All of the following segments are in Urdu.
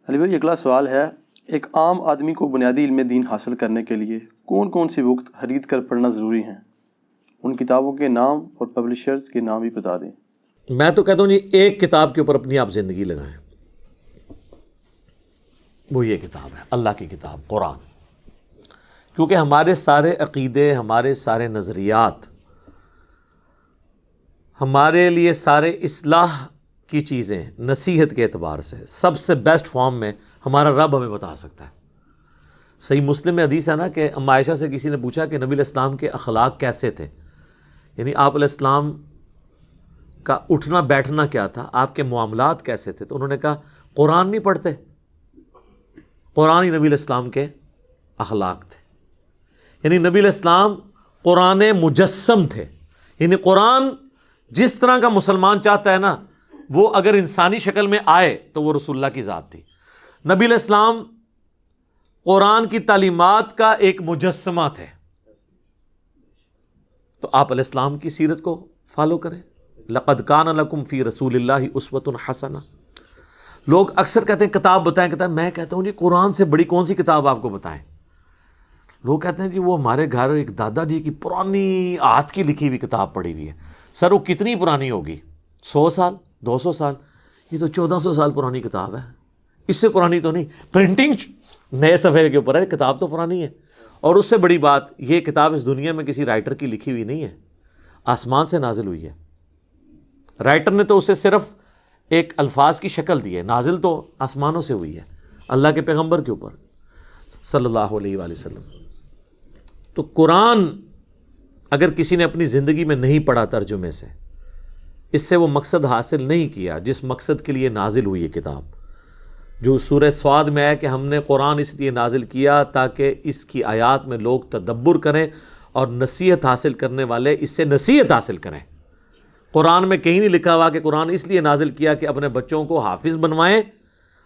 علی بھائی اگلا سوال ہے، ایک عام آدمی کو بنیادی علم دین حاصل کرنے کے لیے کون کون سی بکس خرید کر پڑھنا ضروری ہیں؟ ان کتابوں کے نام اور پبلشرز کے نام بھی بتا دیں۔ میں تو کہتا ہوں جی ایک کتاب کے اوپر اپنی آپ زندگی لگائیں، وہ یہ کتاب ہے، اللہ کی کتاب قرآن۔ کیونکہ ہمارے سارے عقیدے، ہمارے سارے نظریات، ہمارے لیے سارے اصلاح کی چیزیں نصیحت کے اعتبار سے سب سے بیسٹ فارم میں ہمارا رب ہمیں بتا سکتا ہے۔ صحیح مسلم میں حدیث ہے نا کہ ام عائشہ سے کسی نے پوچھا کہ نبی علیہ السلام کے اخلاق کیسے تھے، یعنی آپ علیہ السلام کا اٹھنا بیٹھنا کیا تھا، آپ کے معاملات کیسے تھے، تو انہوں نے کہا قرآن نہیں پڑھتے، قرآن ہی نبی علیہ السلام کے اخلاق تھے۔ یعنی نبی علیہ السلام قرآن مجسم تھے، یعنی قرآن جس طرح کا مسلمان چاہتا ہے نا، وہ اگر انسانی شکل میں آئے تو وہ رسول اللہ کی ذات تھی۔ نبی علیہ السلام قرآن کی تعلیمات کا ایک مجسمہ تھے، تو آپ علیہ السلام کی سیرت کو فالو کریں۔ لقد کان لکم فی رسول اللہ اسوۃ حسنہ۔ لوگ اکثر کہتے ہیں کتاب بتائیں، میں کہتا ہوں جی قرآن سے بڑی کون سی کتاب آپ کو بتائیں؟ لوگ کہتے ہیں جی وہ ہمارے گھر ایک دادا جی کی پرانی ہاتھ کی لکھی ہوئی کتاب پڑھی ہوئی ہے۔ سر وہ کتنی پرانی ہوگی؟ 100 سال 200 سال؟ یہ تو 1400 سال پرانی کتاب ہے، اس سے پرانی تو نہیں، پرنٹنگ نئے صفحے کے اوپر ہے، کتاب تو پرانی ہے۔ اور اس سے بڑی بات، یہ کتاب اس دنیا میں کسی رائٹر کی لکھی ہوئی نہیں ہے، آسمان سے نازل ہوئی ہے۔ رائٹر نے تو اسے صرف ایک الفاظ کی شکل دی ہے، نازل تو آسمانوں سے ہوئی ہے اللہ کے پیغمبر کے اوپر صلی اللہ علیہ وآلہ وسلم۔ تو قرآن اگر کسی نے اپنی زندگی میں نہیں پڑھا ترجمے سے، اس سے وہ مقصد حاصل نہیں کیا جس مقصد کے لیے نازل ہوئی یہ کتاب، جو سورہ صاد میں ہے کہ ہم نے قرآن اس لیے نازل کیا تاکہ اس کی آیات میں لوگ تدبر کریں اور نصیحت حاصل کرنے والے اس سے نصیحت حاصل کریں۔ قرآن میں کہیں نہیں لکھا ہوا کہ قرآن اس لیے نازل کیا کہ اپنے بچوں کو حافظ بنوائیں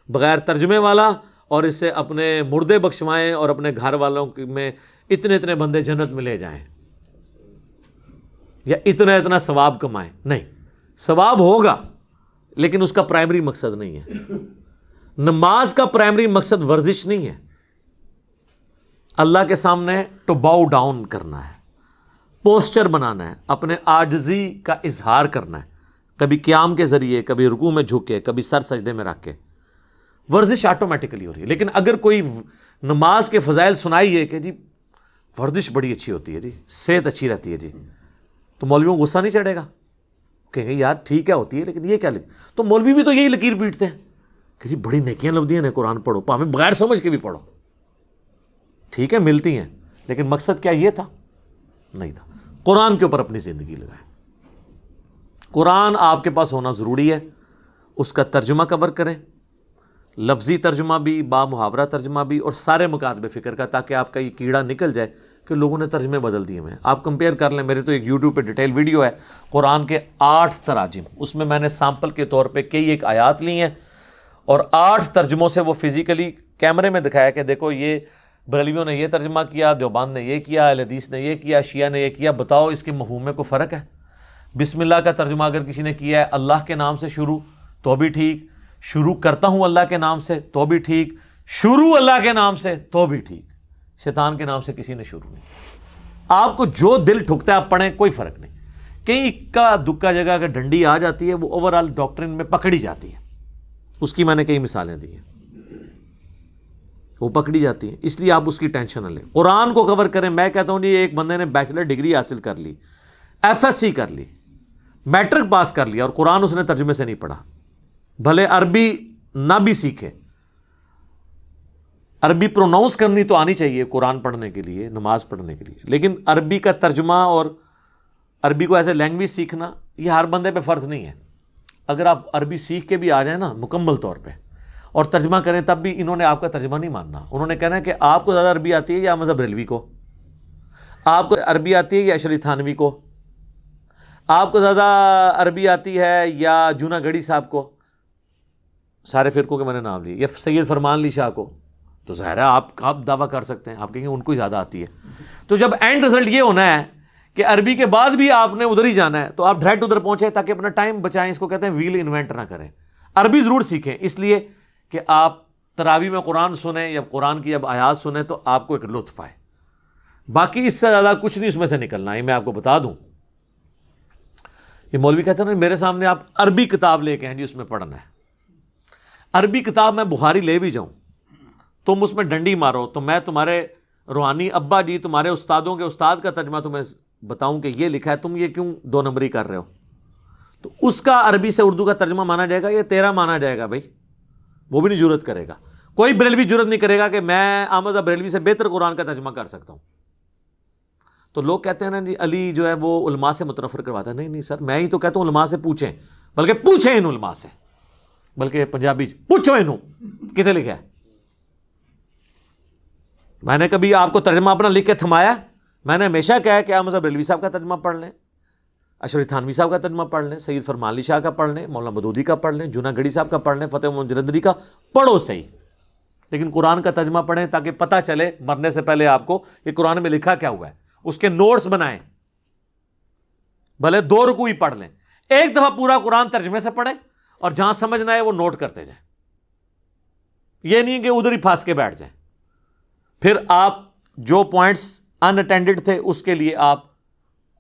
بغیر ترجمے والا، اور اس سے اپنے مردے بخشوائیں اور اپنے گھر والوں میں اتنے بندے جنت میں لے جائیں، یا اتنا ثواب کمائیں۔ نہیں، ثواب ہوگا لیکن اس کا پرائمری مقصد نہیں ہے۔ نماز کا پرائمری مقصد ورزش نہیں ہے، اللہ کے سامنے ٹو باؤ ڈاؤن کرنا ہے، پوسچر بنانا ہے، اپنے عاجزی کا اظہار کرنا ہے، کبھی قیام کے ذریعے، کبھی رکوع میں جھک کے، کبھی سر سجدے میں رکھ کے۔ ورزش آٹومیٹکلی ہو رہی ہے۔ لیکن اگر کوئی نماز کے فضائل سنائیے کہ جی ورزش بڑی اچھی ہوتی ہے جی، صحت اچھی رہتی ہے جی، تو مولویوں کو غصہ نہیں چڑھے گا؟ کہیں گے یار ٹھیک ہے ہوتی ہے لیکن یہ کیا تو مولوی بھی تو یہی لکیر پیٹتے ہیں کہ جی بڑی نیکیاں لبدیاں ہیں، قرآن پڑھو، ہمیں بغیر سمجھ کے بھی پڑھو۔ ٹھیک ہے ملتی ہیں، لیکن مقصد کیا یہ تھا؟ نہیں تھا۔ قرآن کے اوپر اپنی زندگی لگائیں۔ قرآن آپ کے پاس ہونا ضروری ہے، اس کا ترجمہ کور کریں، لفظی ترجمہ بھی، با محاورہ ترجمہ بھی، اور سارے مکاتب فکر کا، تاکہ آپ کا یہ کیڑا نکل جائے کہ لوگوں نے ترجمے بدل دیے ہیں۔ آپ کمپیئر کر لیں، میرے تو ایک یوٹیوب پہ ڈیٹیل ویڈیو ہے قرآن کے 8 تراجم، اس میں نے سیمپل کے طور پہ کئی ایک آیات لی ہیں اور 8 ترجموں سے وہ فزیکلی کیمرے میں دکھایا کہ دیکھو یہ بریلویوں نے یہ ترجمہ کیا، دیوبند نے یہ کیا، اہل حدیث نے یہ کیا، شیعہ نے یہ کیا، بتاؤ اس کے مفہوم میں کوئی فرق ہے؟ بسم اللہ کا ترجمہ اگر کسی نے کیا ہے اللہ کے نام سے شروع تو بھی ٹھیک، شروع کرتا ہوں اللہ کے نام سے تو بھی ٹھیک، شروع اللہ کے نام سے تو بھی ٹھیک، شیطان کے نام سے کسی نے شروع نہیں کیا۔ آپ کو جو دل ٹھکتا ہے آپ پڑھیں، کوئی فرق نہیں۔ کہیں اکا دکا جگہ اگر ڈنڈی آ جاتی ہے وہ اوورآل ڈاکٹرن میں پکڑی جاتی ہے، اس کی میں نے کئی مثالیں دی ہیں، وہ پکڑی جاتی ہیں، اس لیے آپ اس کی ٹینشن نہ لیں، قرآن کو کور کریں۔ میں کہتا ہوں جی ایک بندے نے بیچلر ڈگری حاصل کر لی، FSc کر لی، میٹرک پاس کر لیا، اور قرآن اس نے ترجمے سے نہیں پڑھا، بھلے عربی نہ بھی سیکھے، عربی پروناؤنس کرنی تو آنی چاہیے قرآن پڑھنے کے لیے، نماز پڑھنے کے لیے، لیکن عربی کا ترجمہ اور عربی کو ایز اے لینگویج سیکھنا یہ ہر بندے پہ فرض نہیں ہے۔ اگر آپ عربی سیکھ کے بھی آ جائیں نا مکمل طور پہ اور ترجمہ کریں، تب بھی انہوں نے آپ کا ترجمہ نہیں ماننا، انہوں نے کہنا ہے کہ آپ کو زیادہ عربی آتی ہے یا مذہب بریلوی کو، آپ کو عربی آتی ہے یا اشری تھانوی کو، آپ کو زیادہ عربی آتی ہے یا جونا گڑھی صاحب کو، سارے فرقوں کے میں نے نام لیے، یا سید فرمان علی شاہ کو، تو ظاہر ہے آپ دعویٰ کر سکتے ہیں، آپ کہیں گے ان کو ہی زیادہ آتی ہے۔ تو جب اینڈ رزلٹ یہ ہونا ہے کہ عربی کے بعد بھی آپ نے ادھر ہی جانا ہے، تو آپ ڈائریکٹ ادھر پہنچے تاکہ اپنا ٹائم بچائیں۔ اس کو کہتے ہیں ویل انوینٹ نہ کریں، عربی ضرور سیکھیں، اس لیے کہ آپ تراویح میں قرآن سنیں یا قرآن کی اب آیات سنیں تو آپ کو ایک لطف آئے، باقی اس سے زیادہ کچھ نہیں اس میں سے نکلنا ہے۔ میں آپ کو بتا دوں، یہ مولوی کہتے ہیں نا میرے سامنے آپ عربی کتاب لے کے ہیں جی اس میں پڑھنا ہے، عربی کتاب میں بخاری لے بھی جاؤں تم اس میں ڈنڈی مارو تو میں تمہارے روحانی ابا جی تمہارے استادوں کے استاد کا ترجمہ تمہیں بتاؤں کہ یہ لکھا ہے، تم یہ کیوں 2 نمبری کر رہے ہو، تو اس کا عربی سے اردو کا ترجمہ مانا جائے گا، یہ تیرا مانا جائے گا بھائی، وہ بھی نہیں جرت کرے گا، کوئی بریلوی جرت نہیں کرے گا کہ میں احمد بریلوی سے بہتر قرآن کا ترجمہ کر سکتا ہوں۔ تو لوگ کہتے ہیں نا جی علی جو ہے وہ علماء سے متنفر کرواتا ہے، نہیں سر، میں ہی تو کہتا ہوں علماء سے پوچھیں، بلکہ پوچھیں ان علماء سے، بلکہ پنجابی پوچھو انہوں کتنے لکھا ہے۔ میں نے کبھی آپ کو ترجمہ اپنا لکھ کے تھمایا؟ میں نے ہمیشہ کہا ہے کہ احمد بریلوی صاحب کا ترجمہ پڑھ لیں، اشرف تھانوی صاحب کا ترجمہ پڑھ لیں، سید فرمان علی شاہ کا پڑھ لیں، مولانا مودودی کا پڑھ لیں، جونا گڑھی صاحب کا پڑھ لیں، فتح محمد جلندری کا پڑھو صحیح، لیکن قرآن کا ترجمہ پڑھیں تاکہ پتہ چلے مرنے سے پہلے آپ کو کہ قرآن میں لکھا کیا ہوا ہے، اس کے نوٹس بنائیں، بھلے 2 رکوع ہی پڑھ لیں، ایک دفعہ پورا قرآن ترجمے سے پڑھیں اور جہاں سمجھنا ہے وہ نوٹ کرتے جائیں، یہ نہیں کہ ادھر ہی پھانس کے بیٹھ جائیں۔ پھر آپ جو پوائنٹس ان اٹینڈڈ تھے اس کے لیے آپ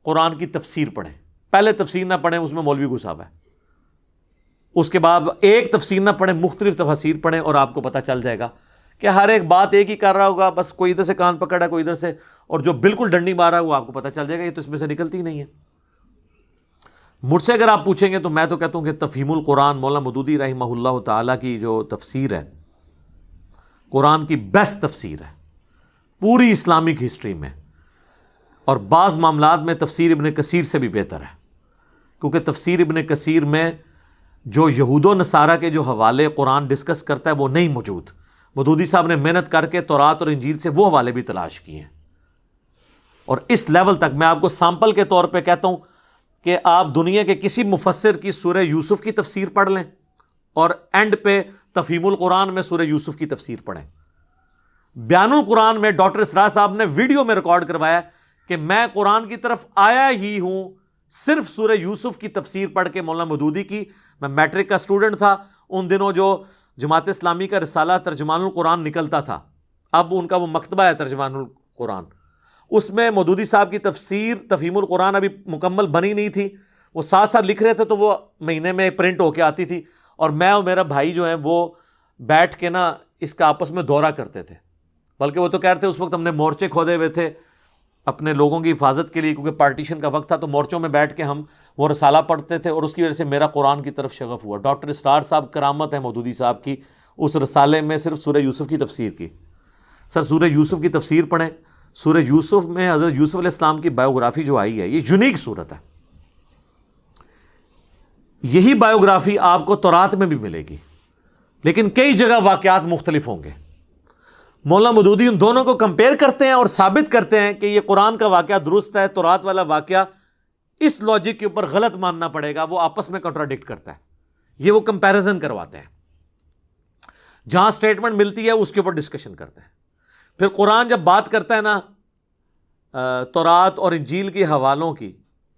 قرآن کی تفسیر پڑھیں، پہلے تفسیر نہ پڑھیں اس میں مولوی گھسا ہے، اس کے بعد ایک تفسیر نہ پڑھیں مختلف تفاسیر پڑھیں اور آپ کو پتہ چل جائے گا کہ ہر ایک بات ایک ہی کر رہا ہوگا، بس کوئی ادھر سے کان پکڑا ہے کوئی ادھر سے، اور جو بالکل ڈنڈی مارا ہے وہ آپ کو پتہ چل جائے گا یہ تو اس میں سے نکلتی ہی نہیں ہے۔ مجھ سے اگر آپ پوچھیں گے تو میں تو کہتا ہوں کہ تفہیم القرآن مولانا مودودی رحمہ اللہ تعالیٰ کی جو تفسیر ہے قرآن کی بیسٹ تفسیر ہے پوری اسلامک ہسٹری میں، اور بعض معاملات میں تفسیر ابن کثیر سے بھی بہتر ہے، کیونکہ تفسیر ابن کثیر میں جو یہود و نصارہ کے جو حوالے قرآن ڈسکس کرتا ہے وہ نہیں موجود۔ مودودی صاحب نے محنت کر کے تورات اور انجیل سے وہ حوالے بھی تلاش کیے ہیں، اور اس لیول تک میں آپ کو سامپل کے طور پہ کہتا ہوں کہ آپ دنیا کے کسی مفسر کی سورہ یوسف کی تفسیر پڑھ لیں اور اینڈ پہ تفہیم القرآن میں سورہ یوسف کی تفسیر پڑھیں۔ بیان القرآن میں ڈاکٹر اسرار صاحب نے ویڈیو میں ریکارڈ کروایا کہ میں قرآن کی طرف آیا ہی ہوں صرف سورہ یوسف کی تفسیر پڑھ کے مولانا مودودی کی۔ میں میٹرک کا اسٹوڈنٹ تھا ان دنوں، جو جماعت اسلامی کا رسالہ ترجمان القرآن نکلتا تھا، اب ان کا وہ مکتبہ ہے ترجمان القرآن، اس میں مودودی صاحب کی تفسیر تفہیم القرآن ابھی مکمل بنی نہیں تھی، وہ ساتھ ساتھ لکھ رہے تھے تو وہ مہینے میں پرنٹ ہو کے آتی تھی، اور میں اور میرا بھائی جو ہیں وہ بیٹھ کے نا اس کا آپس میں دورہ کرتے تھے، بلکہ وہ تو کہتے تھے اس وقت ہم نے مورچے کھودے ہوئے تھے اپنے لوگوں کی حفاظت کے لیے، کیونکہ پارٹیشن کا وقت تھا، تو مورچوں میں بیٹھ کے ہم وہ رسالہ پڑھتے تھے، اور اس کی وجہ سے میرا قرآن کی طرف شغف ہوا۔ ڈاکٹر اسرار صاحب کرامت ہے مودودی صاحب کی، اس رسالے میں صرف سورہ یوسف کی تفسیر کی۔ سر سورہ یوسف کی تفسیر پڑھیں، سورہ یوسف میں حضرت یوسف علیہ السلام کی بایوگرافی جو آئی ہے یہ یونیک صورت ہے، یہی بایوگرافی آپ کو تورات میں بھی ملے گی، لیکن کئی جگہ واقعات مختلف ہوں گے۔ مولانا مودودی ان دونوں کو کمپیئر کرتے ہیں اور ثابت کرتے ہیں کہ یہ قرآن کا واقعہ درست ہے، تورات والا واقعہ اس لاجک کے اوپر غلط ماننا پڑے گا، وہ آپس میں کنٹراڈکٹ کرتا ہے، یہ وہ کمپیریزن کرواتے ہیں، جہاں سٹیٹمنٹ ملتی ہے اس کے اوپر ڈسکشن کرتے ہیں۔ پھر قرآن جب بات کرتا ہے نا تورات اور انجیل کے حوالوں کی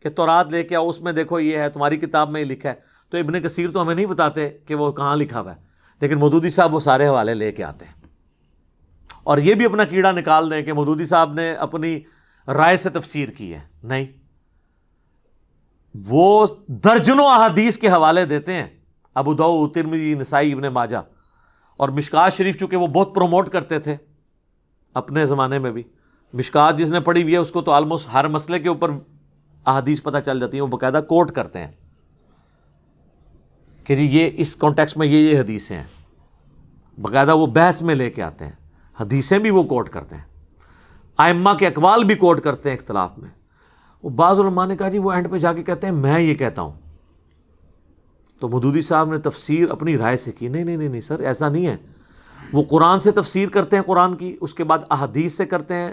کہ تورات لے کے آؤ اس میں دیکھو یہ ہے، تمہاری کتاب میں یہ لکھا ہے، تو ابن کثیر تو ہمیں نہیں بتاتے کہ وہ کہاں لکھا ہوا ہے، لیکن مودودی صاحب وہ سارے حوالے لے کے آتے ہیں، اور یہ بھی اپنا کیڑا نکال دیں کہ مودودی صاحب نے اپنی رائے سے تفسیر کی ہے، نہیں، وہ درجنوں احادیث کے حوالے دیتے ہیں، ابو داؤد، ترمذی، نسائی، ابن ماجہ، اور مشکات شریف چونکہ وہ بہت پروموٹ کرتے تھے اپنے زمانے میں بھی، مشکات جس نے پڑھی ہوئی ہے اس کو تو آلموسٹ ہر مسئلے کے اوپر احادیث پتہ چل جاتی ہیں، وہ باقاعدہ کوٹ کرتے ہیں کہ جی یہ اس کانٹیکسٹ میں یہ حدیثیں ہیں، باقاعدہ وہ بحث میں لے کے آتے ہیں، حدیثیں بھی وہ کوٹ کرتے ہیں، ائمہ کے اقوال بھی کوٹ کرتے ہیں اختلاف میں۔ وہ بعض علماء نے کہا جی وہ اینڈ پہ جا کے کہتے ہیں میں یہ کہتا ہوں، تو مودودی صاحب نے تفسیر اپنی رائے سے کی، نہیں سر ایسا نہیں ہے، وہ قرآن سے تفسیر کرتے ہیں قرآن کی، اس کے بعد احادیث سے کرتے ہیں،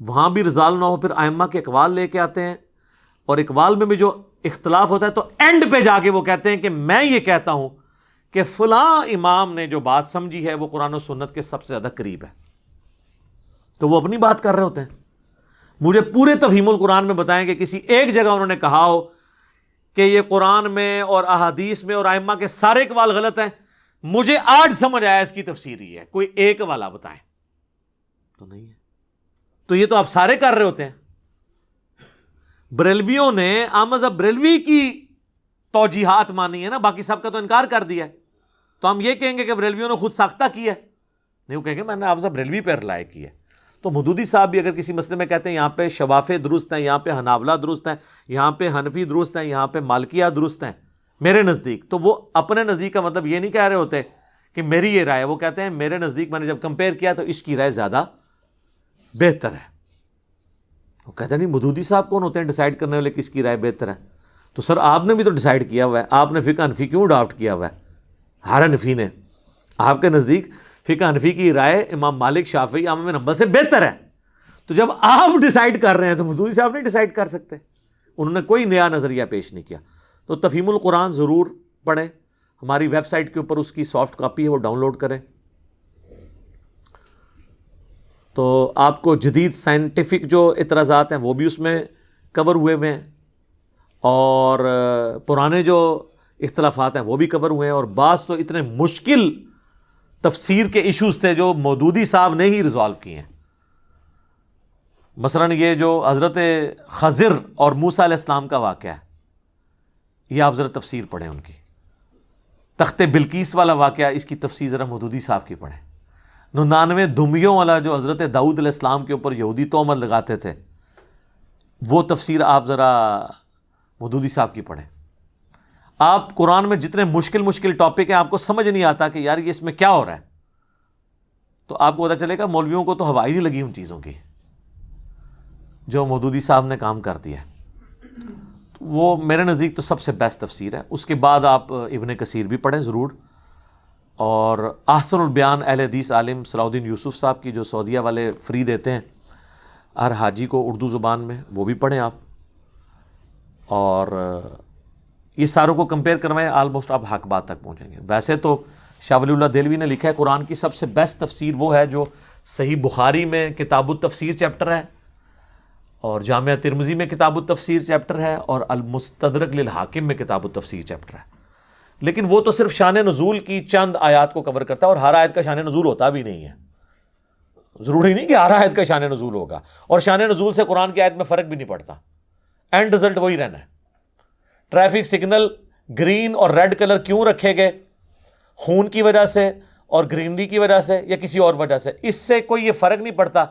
وہاں بھی رضال نہ ہو پھر ائمہ کے اقوال لے کے آتے ہیں، اور اقوال میں بھی جو اختلاف ہوتا ہے تو اینڈ پہ جا کے وہ کہتے ہیں کہ میں یہ کہتا ہوں کہ فلاں امام نے جو بات سمجھی ہے وہ قرآن و سنت کے سب سے زیادہ قریب ہے، تو وہ اپنی بات کر رہے ہوتے ہیں۔ مجھے پورے تفہیم القرآن میں بتائیں کہ کسی ایک جگہ انہوں نے کہا ہو کہ یہ قرآن میں اور احادیث میں اور ائمہ کے سارے اقوال غلط ہیں، مجھے آج سمجھ آیا اس کی تفسیر یہ ہے، کوئی ایک والا بتائیں تو نہیں ہے. تو یہ تو آپ سارے کر رہے ہوتے ہیں. بریلویوں نے احمد بریلوی کی توجیحات مانی ہے نا، باقی سب کا تو انکار کر دیا ہے. تو ہم یہ کہیں گے کہ بریلویوں نے خود ساختہ کی ہے؟ نہیں، وہ کہیں گے میں نے حافظ بریلوی پہ رلائے کی ہے. تو مودودی صاحب بھی اگر کسی مسئلے میں کہتے ہیں یہاں پہ شوافے درست ہیں، یہاں پہ حنابلہ درست ہیں، یہاں پہ حنفی درست ہیں، یہاں پہ مالکیہ درست ہیں میرے نزدیک، تو وہ اپنے نزدیک کا مطلب یہ نہیں کہہ رہے ہوتے کہ میری یہ رائے، وہ کہتے ہیں میرے نزدیک میں نے جب کمپیئر کیا تو اس کی رائے زیادہ بہتر ہے. وہ کہتے ہیں نہیں، مودودی صاحب کون ہوتے ہیں ڈیسائیڈ کرنے والے کس کی رائے بہتر ہے؟ تو سر آپ نے بھی تو ڈیسائیڈ کیا ہوا ہے، آپ نے فقہ حنفی کیوں اڈاپٹ کیا ہوا ہے؟ ہر حنفی نے. آپ کے نزدیک فقہ حنفی کی رائے امام مالک، شافعی، احمد بن حنبل سے بہتر ہے. تو جب آپ ڈیسائیڈ کر رہے ہیں تو مودودی صاحب نہیں ڈیسائیڈ کر سکتے؟ انہوں نے کوئی نیا نظریہ پیش نہیں کیا. تو تفہیم القرآن ضرور پڑھیں، ہماری ویب سائٹ کے اوپر اس کی سافٹ کاپی ہے، وہ ڈاؤن لوڈ کریں. تو آپ کو جدید سائنٹیفک جو اعتراضات ہیں وہ بھی اس میں کور ہوئے ہوئے ہیں، اور پرانے جو اختلافات ہیں وہ بھی کور ہوئے ہیں. اور بعض تو اتنے مشکل تفسیر کے ایشوز تھے جو مودودی صاحب نے ہی ریزالو کیے ہیں. مثلا یہ جو حضرت خضر اور موسیٰ علیہ السلام کا واقعہ ہے، یہ آپ ذرا تفسیر پڑھیں ان کی. تخت بلقیس والا واقعہ، اس کی تفسیر ذرا مودودی صاحب کی پڑھیں. 99 دھمیوں والا جو حضرت داؤد علیہ السلام کے اوپر یہودی تہمت لگاتے تھے، وہ تفسیر آپ ذرا مودودی صاحب کی پڑھیں. آپ قرآن میں جتنے مشکل ٹاپک ہیں آپ کو سمجھ نہیں آتا کہ یار یہ اس میں کیا ہو رہا ہے، تو آپ کو پتہ چلے گا مولویوں کو تو ہوا ہی نہیں لگی ان چیزوں کی جو مودودی صاحب نے کام کر دیا ہے. وہ میرے نزدیک تو سب سے بیسٹ تفسیر ہے. اس کے بعد آپ ابن کثیر بھی پڑھیں ضرور، اور احسن البیان اہل حدیث عالم صلاح الدین یوسف صاحب کی جو سعودیہ والے فری دیتے ہیں ہر حاجی کو اردو زبان میں، وہ بھی پڑھیں آپ. اور یہ ساروں کو کمپیئر کروائیں، آلموسٹ آپ حق بات تک پہنچیں گے. ویسے تو شاہ ولی اللہ دہلوی نے لکھا ہے قرآن کی سب سے بیسٹ تفسیر وہ ہے جو صحیح بخاری میں کتاب التفسیر چیپٹر ہے، اور جامعہ ترمذی میں کتاب التفسیر چیپٹر ہے، اور المستدرک للحاکم میں کتاب التفسیر چیپٹر ہے. لیکن وہ تو صرف شان نزول کی چند آیات کو کور کرتا ہے، اور ہر آیت کا شان نزول ہوتا بھی نہیں ہے. ضروری نہیں کہ ہر آیت کا شان نزول ہوگا، اور شان نزول سے قرآن کی آیت میں فرق بھی نہیں پڑتا، اینڈ رزلٹ وہی رہنا ہے. ٹریفک سگنل گرین اور ریڈ کلر کیوں رکھے گئے؟ خون کی وجہ سے اور گرینری کی وجہ سے یا کسی اور وجہ سے؟ اس سے کوئی یہ فرق نہیں پڑتا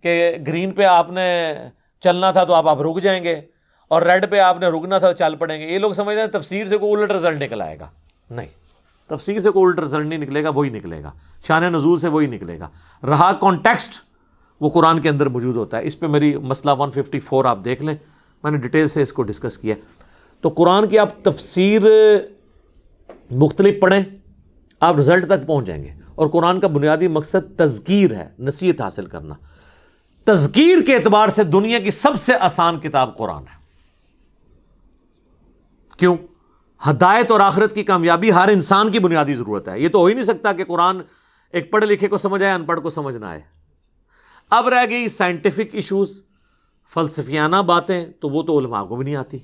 کہ گرین پہ آپ نے چلنا تھا تو آپ رک جائیں گے، اور ریڈ پہ آپ نے رکنا تھا تو چل پڑیں گے. یہ لوگ سمجھتے ہیں تفسیر سے کوئی الٹ رزلٹ نکل آئے گا. نہیں، تفسیر سے کوئی الٹ رزلٹ نہیں نکلے گا، وہی نکلے گا. شان نزول سے وہی نکلے گا. رہا کانٹیکسٹ، وہ قرآن کے اندر موجود ہوتا ہے. اس پہ میری مسئلہ 154 آپ دیکھ لیں، میں نے ڈیٹیل سے اس کو ڈسکس کیا. تو قرآن کی آپ تفسیر مختلف پڑھیں، آپ رزلٹ تک پہنچ جائیں گے. اور قرآن کا بنیادی مقصد تذکیر ہے، نصیحت حاصل کرنا. تذکیر کے اعتبار سے دنیا کی سب سے آسان کتاب قرآن ہے. کیوں؟ ہدایت اور آخرت کی کامیابی ہر انسان کی بنیادی ضرورت ہے. یہ تو ہو ہی نہیں سکتا کہ قرآن ایک پڑھے لکھے کو سمجھ آئے، ان پڑھ کو سمجھ نہ آئے. اب رہ گئی سائنٹیفک ایشوز، فلسفیانہ باتیں، تو وہ تو علماء کو بھی نہیں آتی،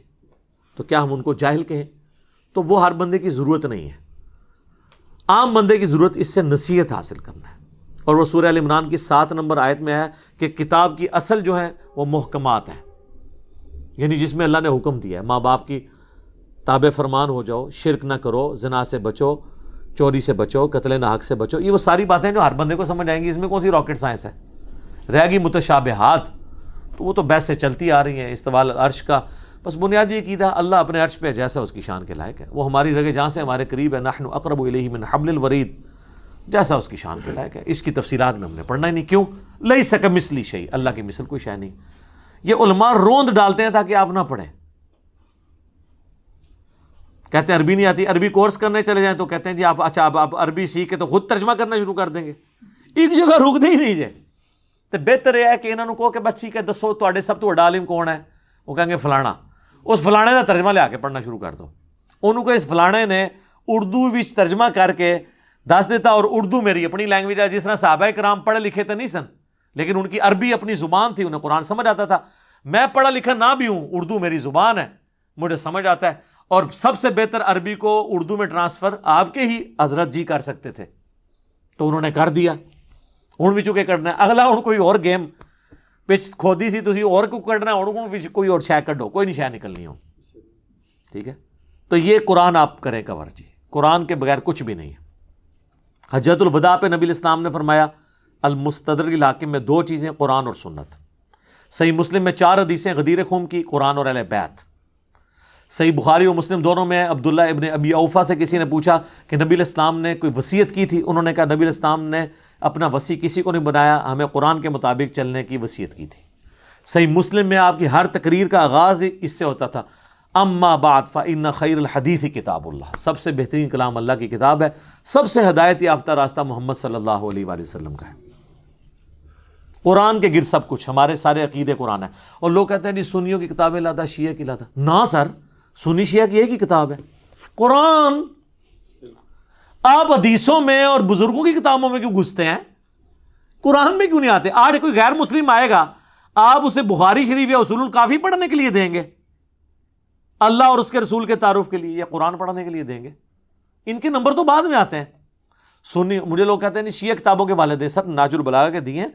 تو کیا ہم ان کو جاہل کہیں؟ تو وہ ہر بندے کی ضرورت نہیں ہے. عام بندے کی ضرورت اس سے نصیحت حاصل کرنا ہے. اور وہ سورہ ال عمران کی 7 نمبر آیت میں ہے کہ کتاب کی اصل جو ہے وہ محکمات ہیں، یعنی جس میں اللہ نے حکم دیا ہے ماں باپ کی تابع فرمان ہو جاؤ، شرک نہ کرو، زنا سے بچو، چوری سے بچو، قتل ناحق سے بچو. یہ وہ ساری باتیں جو ہر بندے کو سمجھ آئیں گی. اس میں کون سی راکٹ سائنس ہے؟ رہ گئی متشابہات، تو وہ تو بحث سے چلتی آ رہی ہیں. استواء العرش کا بس بنیادی عقیدہ اللہ اپنے عرش پہ جیسا اس کی شان کے لائق ہے، وہ ہماری رگے جہاں سے ہمارے قریب ہے. نحن اقرب الیہ من حبل الورید، جیسا اس کی شان کے لائق ہے. اس کی تفصیلات میں ہم نے پڑھنا ہی نہیں. کیوں؟ لیس کمثلہ شیء، اللہ کی مثل کوئی شے نہیں. یہ علماء روند ڈالتے ہیں تاکہ آپ نہ پڑھیں. کہتے ہیں عربی نہیں آتی، عربی کورس کرنے چلے جائیں تو کہتے ہیں جی آپ اچھا آپ عربی سیکھ کے تو خود ترجمہ کرنا شروع کر دیں گے. ایک جگہ رک دے ہی نہیں جائے. تو بہتر یہ ہے کہ انہوں نے کہو کہ بس ٹھیک ہے دسو تواڈے سب تو بڑا عالم کون ہے؟ وہ کہیں گے فلانا. اس فلانے کا ترجمہ لے آ کے پڑھنا شروع کر دو. انہوں کو اس فلانے نے اردو وچ ترجمہ کر کے دس دیتا، اور اردو میری اپنی لینگویج ہے. جس طرح صحابہ کرام پڑھے لکھے تو نہیں سن، لیکن ان کی عربی اپنی زبان تھی، انہیں قرآن سمجھ آتا تھا. میں پڑھا لکھا نہ بھی ہوں، اردو میری زبان ہے، مجھے سمجھ آتا ہے. اور سب سے بہتر عربی کو اردو میں ٹرانسفر آپ کے ہی حضرت جی کر سکتے تھے، تو انہوں نے کر دیا. ہوں بھی چکے کرنا ہے اگلا، ہوں کوئی اور گیم پچ کھودی سی تھی اور کو کرنا، ہوں کوئی اور شے کڈو، کوئی نہیں شے نکلنی ہو. ٹھیک ہے، تو یہ قرآن آپ کریں کور جی، قرآن کے بغیر کچھ بھی نہیں ہے. حجۃ الوداع پہ نبی الاسلام نے فرمایا المستدرک الحاکم میں 2 چیزیں، قرآن اور سنت. صحیح مسلم میں 4 حدیثیں غدیر خم کی، قرآن اور اہل بیت. صحیح بخاری اور مسلم دونوں میں عبداللہ ابن ابی اوفا سے کسی نے پوچھا کہ نبی الاسلام نے کوئی وصیت کی تھی؟ انہوں نے کہا نبی الاسلام نے اپنا وصی کسی کو نہیں بنایا، ہمیں قرآن کے مطابق چلنے کی وصیت کی تھی. صحیح مسلم میں آپ کی ہر تقریر کا آغاز اس سے ہوتا تھا اما بعد فإن خیر الحدیث کتاب اللہ، سب سے بہترین کلام اللہ کی کتاب ہے، سب سے ہدایت یافتہ راستہ محمد صلی اللہ علیہ وآلہ وسلم کا ہے. قرآن کے گر سب کچھ، ہمارے سارے عقیدے قرآن ہے. اور لوگ کہتے ہیں جی سنیوں کی کتابیں لاتا، شیعہ کی لاتا. نہ سر، سنی شیعہ کی ایک ہی کتاب ہے قرآن. آپ حدیثوں میں اور بزرگوں کی کتابوں میں کیوں گھستے ہیں؟ قرآن میں کیوں نہیں آتے؟ آج کوئی غیر مسلم آئے گا، آپ اسے بخاری شریف یا اصول الکافی پڑھنے کے لیے دیں گے اللہ اور اس کے رسول کے تعارف کے لیے، یا قرآن پڑھنے کے لیے دیں گے؟ ان کے نمبر تو بعد میں آتے ہیں. سنی مجھے لوگ کہتے ہیں نہیں شیعہ کتابوں کے حوالے دے. سر ناج البلاغہ کے دیے،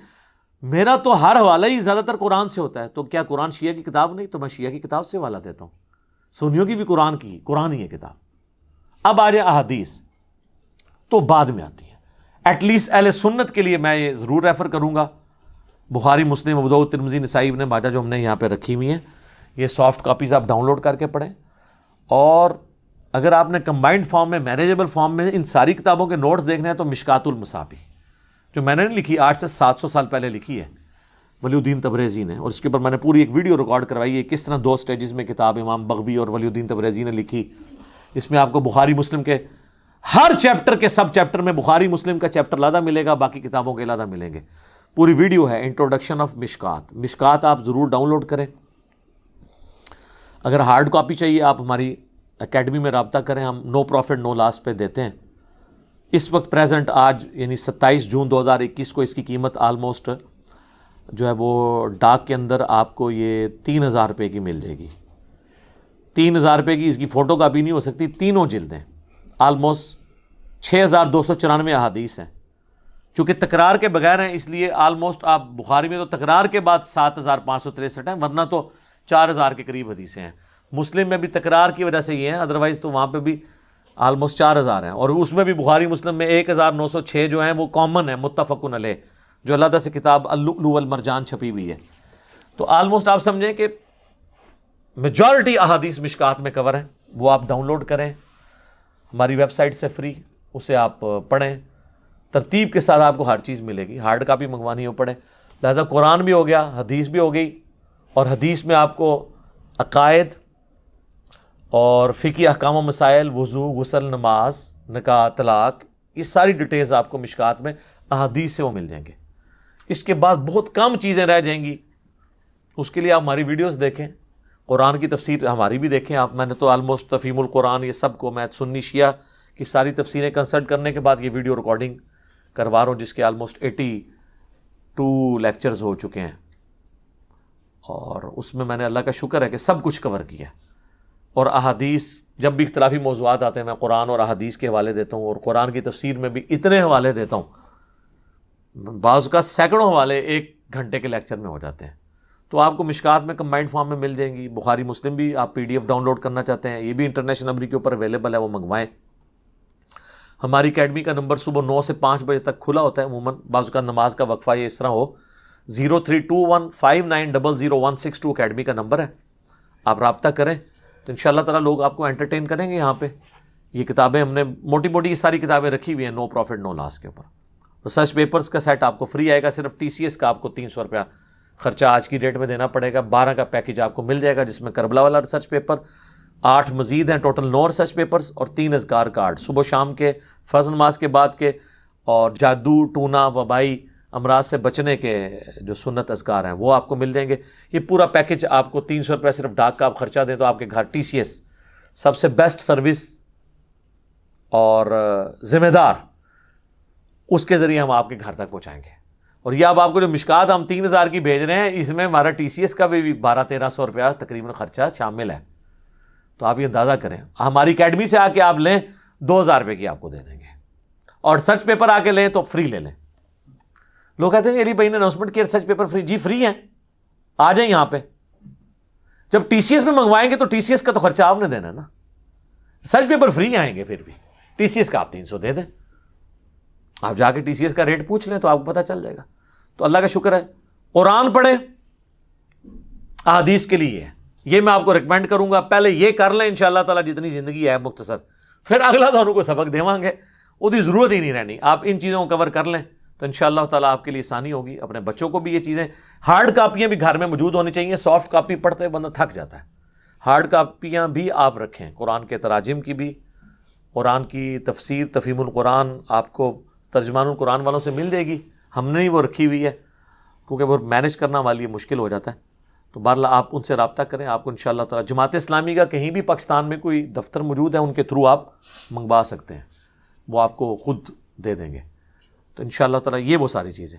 میرا تو ہر حوالہ ہی زیادہ تر قرآن سے ہوتا ہے. تو کیا قرآن شیعہ کی کتاب نہیں؟ تو میں شیعہ کی کتاب سے حوالہ دیتا ہوں. سنیوں کی بھی قرآن کی، قرآن ہی ہے کتاب. اب آ جائے احادیث تو بعد میں آتی ہیں. ایٹ لیسٹ اہل سنت کے لیے میں یہ ضرور ریفر کروں گا، بخاری مسلم ابو داؤد ترمذی نسائی ابن ماجہ جو ہم نے یہاں پہ رکھی ہوئی ہیں، یہ سافٹ کاپیز آپ ڈاؤن لوڈ کر کے پڑھیں. اور اگر آپ نے کمبائنڈ فارم میں، مینیجیبل فارم میں ان ساری کتابوں کے نوٹس دیکھنے ہیں تو مشکات المصابیح جو میں نے نہیں لکھی، 800 سے 700 سال پہلے لکھی ہے ولی الدین تبریزی نے، اور اس کے اوپر میں نے پوری ایک ویڈیو ریکارڈ کروائی ہے کس طرح 2 سٹیجز میں کتاب امام بغوی اور ولی الدین تبریزی نے لکھی. اس میں آپ کو بخاری مسلم کے ہر چیپٹر کے سب چیپٹر میں بخاری مسلم کا چیپٹر علیحدہ ملے گا، باقی کتابوں کے علیحدہ ملیں گے. پوری ویڈیو ہے انٹروڈکشن آف مشکات. مشکات آپ ضرور ڈاؤن لوڈ کریں. اگر ہارڈ کاپی چاہیے آپ ہماری اکیڈمی میں رابطہ کریں، ہم نو پروفٹ نو لاس پہ دیتے ہیں. اس وقت پریزنٹ آج یعنی 27 جون 2021 کو اس کی قیمت آلموسٹ جو ہے وہ ڈاک کے اندر آپ کو یہ 3000 روپے کی مل جائے گی. 3000 روپے کی اس کی فوٹو کاپی نہیں ہو سکتی. تینوں جلدیں آلموسٹ 6294 احادیث ہیں. چونکہ تکرار کے بغیر ہیں اس لیے آلموسٹ آپ بخاری میں تو تکرار کے بعد 7563 ہیں، ورنہ تو 4000 کے قریب حدیثیں ہیں. مسلم میں بھی تکرار کی وجہ سے یہ ہیں، ادروائز تو وہاں پہ بھی آلموسٹ 4000 ہیں. اور اس میں بھی بخاری مسلم میں 1906 جو ہیں وہ کامن ہیں، متفقن علیہ، جو اللہ سے کتاب اللؤلؤ والمرجان چھپی ہوئی ہے. تو آلموسٹ آپ سمجھیں کہ میجورٹی احادیث مشکات میں کور ہیں. وہ آپ ڈاؤن لوڈ کریں ہماری ویب سائٹ سے فری، اسے آپ پڑھیں، ترتیب کے ساتھ آپ کو ہر چیز ملے گی. ہارڈ کاپی منگوانی ہو پڑے. لہذا قرآن بھی ہو گیا، حدیث بھی ہو گئی، اور حدیث میں آپ کو عقائد اور فقہی احکام و مسائل، وضو، غسل، نماز، نکاح، طلاق، یہ ساری ڈیٹیلز آپ کو مشکات میں احادیث سے وہ مل جائیں گے. اس کے بعد بہت کم چیزیں رہ جائیں گی. اس کے لیے آپ ہماری ویڈیوز دیکھیں، قرآن کی تفسیر ہماری بھی دیکھیں آپ. میں نے تو آلموسٹ تفہیم القرآن یہ سب کو میں سنی شیعہ کی ساری تفسیریں کنسلٹ کرنے کے بعد یہ ویڈیو ریکارڈنگ کروا رہا ہوں، جس کے آلموسٹ 82 لیکچرز ہو چکے ہیں. اور اس میں نے اللہ کا شکر ہے کہ سب کچھ کور کیا. اور احادیث جب بھی اختلافی موضوعات آتے ہیں میں قرآن اور احادیث کے حوالے دیتا ہوں، اور قرآن کی تفسیر میں بھی اتنے حوالے دیتا ہوں، بعض کا سینکڑوں حوالے 1 گھنٹے کے لیکچر میں ہو جاتے ہیں. تو آپ کو مشکات میں کمبائنڈ فارم میں مل جائیں گی. بخاری مسلم بھی آپ PDF ڈاؤن لوڈ کرنا چاہتے ہیں، یہ بھی انٹرنیشنل نمبر کے اوپر اویلیبل ہے، وہ منگوائیں. ہماری اکیڈمی کا نمبر صبح 9 سے 5 بجے تک کھلا ہوتا ہے عموماً. بعض کا نماز کا وقفہ یہ اس طرح ہو. 032159000162 اکیڈمی کا نمبر ہے. آپ رابطہ کریں تو ان شاء اللہ تعالیٰ لوگ آپ کو انٹرٹین کریں گے. یہاں پہ یہ کتابیں ہم نے موٹی موٹی یہ ساری کتابیں رکھی ہوئی ہیں نو پروفٹ نو لاس کے اوپر. ریسرچ پیپرز کا سیٹ آپ کو فری آئے گا. صرف TCS کا آپ کو 300 روپیہ خرچہ آج کی ڈیٹ میں دینا پڑے گا. 12 کا پیکج آپ کو مل جائے گا، جس میں کربلا والا ریسرچ پیپر، 8 مزید ہیں، ٹوٹل 9 ریسرچ پیپرز اور 3 اذکار کارڈ صبح شام کے، فرض نماز کے بعد کے، اور جادو، ٹونا، وبائی امراض سے بچنے کے جو سنت اذکار ہیں وہ آپ کو مل جائیں گے. یہ پورا پیکج آپ کو 300 روپیہ صرف ڈاک کا آپ خرچہ دیں تو آپ کے گھر TCS سب سے بیسٹ سروس اور ذمہ دار، اس کے ذریعے ہم آپ کے گھر تک پہنچائیں گے. اور یہ اب آپ کو جو مشکات ہم 3000 کی بھیج رہے ہیں، اس میں ہمارا TCS کا بھی 1200-1300 روپیہ تقریباً خرچہ شامل ہے. تو آپ یہ اندازہ کریں, ہماری اکیڈمی سے آ کے آپ لیں 2000 روپے کی آپ کو دے دیں گے, اور سرچ پیپر آ کے لیں تو فری لے لیں. لوگ کہتے ہیں علی بھائی نے اناؤنسمنٹ کیا سرچ پیپر فری. جی فری ہیں, آ جائیں یہاں پہ. جب ٹی سی ایس میں منگوائیں گے تو ٹی سی ایس کا تو خرچہ آپ نے دینا ہے نا, سرچ پیپر فری آئیں گے, پھر بھی ٹی سی ایس کا آپ 300 دے دیں. آپ جا کے ٹی سی ایس کا ریٹ پوچھ لیں تو آپ کو پتہ چل جائے گا. تو اللہ کا شکر ہے, قرآن پڑھیں, احادیث کے لیے ہے, یہ میں آپ کو ریکمینڈ کروں گا. پہلے یہ کر لیں انشاءاللہ تعالیٰ, جتنی زندگی ہے مختصر, پھر اگلا تو کو سبق دیوان گے, وہ دی ضرورت ہی نہیں رہنی. آپ ان چیزوں کو کور کر لیں تو انشاءاللہ تعالیٰ آپ کے لیے آسانی ہوگی. اپنے بچوں کو بھی یہ چیزیں, ہارڈ کاپیاں بھی گھر میں موجود ہونی چاہیے. سافٹ کاپی پڑھتے بندہ تھک جاتا ہے, ہارڈ کاپیاں بھی آپ رکھیں, قرآن کے تراجم کی بھی, قرآن کی تفسیر تفہیم القرآن آپ کو ترجمان القرآن والوں سے مل جائے گی. ہم نے ہی وہ رکھی ہوئی ہے کیونکہ وہ مینیج کرنا ہمارے لیے مشکل ہو جاتا ہے. تو بہرحال آپ ان سے رابطہ کریں, آپ کو انشاءاللہ تعالیٰ جماعت اسلامی کا کہیں بھی پاکستان میں کوئی دفتر موجود ہے, ان کے تھرو آپ منگوا سکتے ہیں, وہ آپ کو خود دے دیں گے. تو انشاءاللہ تعالیٰ یہ وہ ساری چیزیں